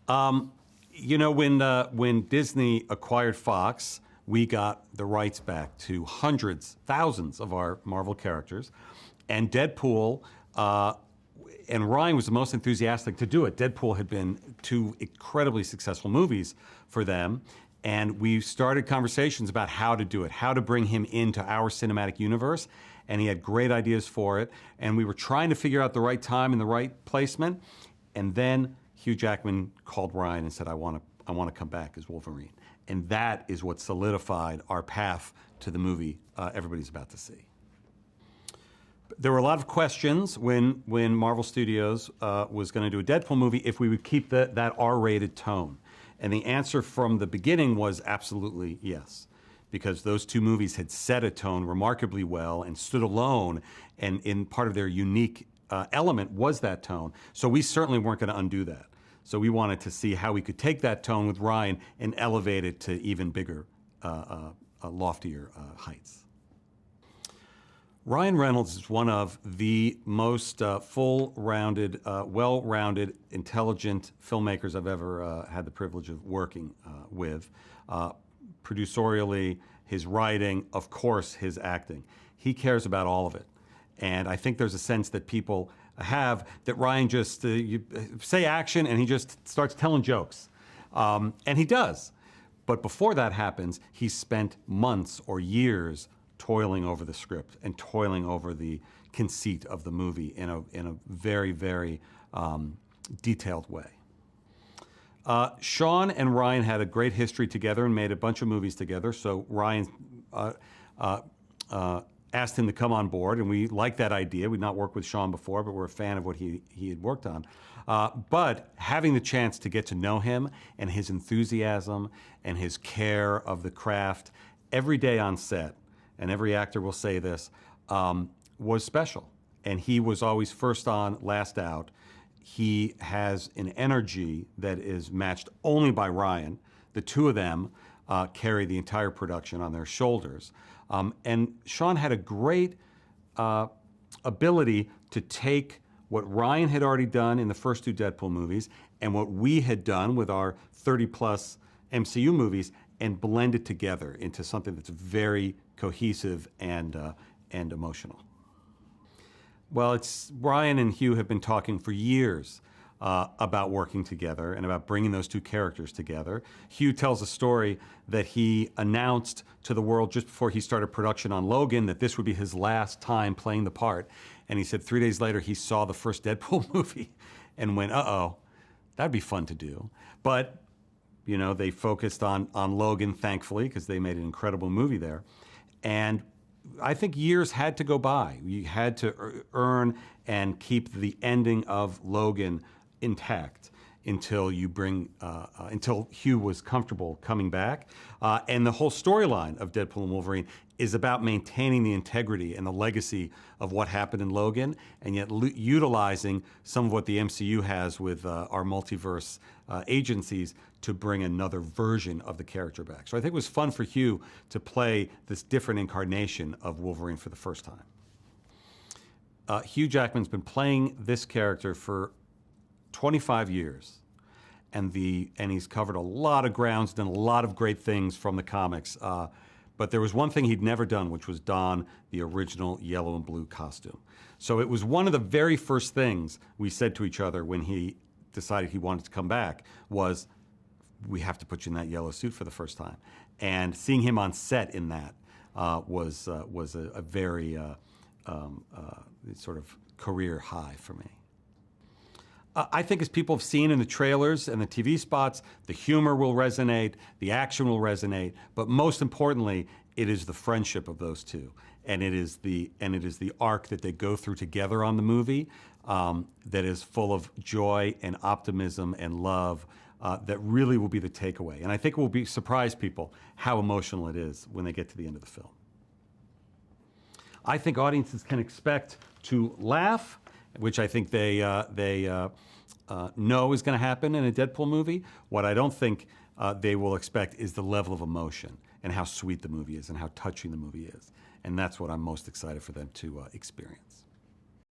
You know, when Disney acquired Fox, we got the rights back to hundreds, thousands of our Marvel characters, and Deadpool. And Ryan was the most enthusiastic to do it. Deadpool had been two incredibly successful movies for them, and we started conversations about how to do it, how to bring him into our cinematic universe, and he had great ideas for it, and we were trying to figure out the right time and the right placement, and then Hugh Jackman called Ryan and said, I want to come back as Wolverine. And that is what solidified our path to the movie everybody's about to see. There were a lot of questions when Marvel Studios was going to do a Deadpool movie if we would keep that R-rated tone. And the answer from the beginning was absolutely yes, because those two movies had set a tone remarkably well and stood alone, and in part of their unique element was that tone. So we certainly weren't going to undo that. So we wanted to see how we could take that tone with Ryan and elevate it to even bigger, loftier heights. Ryan Reynolds is one of the most full-rounded, well-rounded, intelligent filmmakers I've ever had the privilege of working with. Producerally, his writing, of course, his acting. He cares about all of it. And I think there's a sense that people have that Ryan just, you say action and he just starts telling jokes. And he does. But before that happens, he spent months or years toiling over the script and toiling over the conceit of the movie in a very, very detailed way. Sean and Ryan had a great history together and made a bunch of movies together, so Ryan asked him to come on board, and we liked that idea. We'd not worked with Sean before, but we're a fan of what he had worked on. But having the chance to get to know him and his enthusiasm and his care of the craft every day on set, and every actor will say this, was special. And he was always first on, last out. He has an energy that is matched only by Ryan. The two of them carry the entire production on their shoulders. And Sean had a great ability to take what Ryan had already done in the first two Deadpool movies and what we had done with our 30-plus MCU movies and blend it together into something that's very cohesive and emotional. Well, Ryan and Hugh have been talking for years about working together and about bringing those two characters together. Hugh tells a story that he announced to the world just before he started production on Logan that this would be his last time playing the part. And he said 3 days later he saw the first Deadpool movie and went, uh-oh, that'd be fun to do. But you know, they focused on Logan, thankfully, because they made an incredible movie there. And I think years had to go by. You had to earn and keep the ending of Logan intact until until Hugh was comfortable coming back. And the whole storyline of Deadpool and Wolverine is about maintaining the integrity and the legacy of what happened in Logan, and yet utilizing some of what the MCU has with our multiverse agencies to bring another version of the character back. So I think it was fun for Hugh to play this different incarnation of Wolverine for the first time. Hugh Jackman's been playing this character for 25 years, and he's covered a lot of grounds, done a lot of great things from the comics. But there was one thing he'd never done, which was don the original yellow and blue costume. So it was one of the very first things we said to each other when he decided he wanted to come back was, we have to put you in that yellow suit for the first time. And seeing him on set in that was a very sort of career high for me. I think as people have seen in the trailers and the TV spots, the humor will resonate, the action will resonate, but most importantly, it is the friendship of those two. And it is the arc that they go through together on the movie that is full of joy and optimism and love that really will be the takeaway. And I think it will surprise people how emotional it is when they get to the end of the film. I think audiences can expect to laugh, which I think they know is going to happen in a Deadpool movie. What I don't think they will expect is the level of emotion and how sweet the movie is and how touching the movie is. And that's what I'm most excited for them to experience.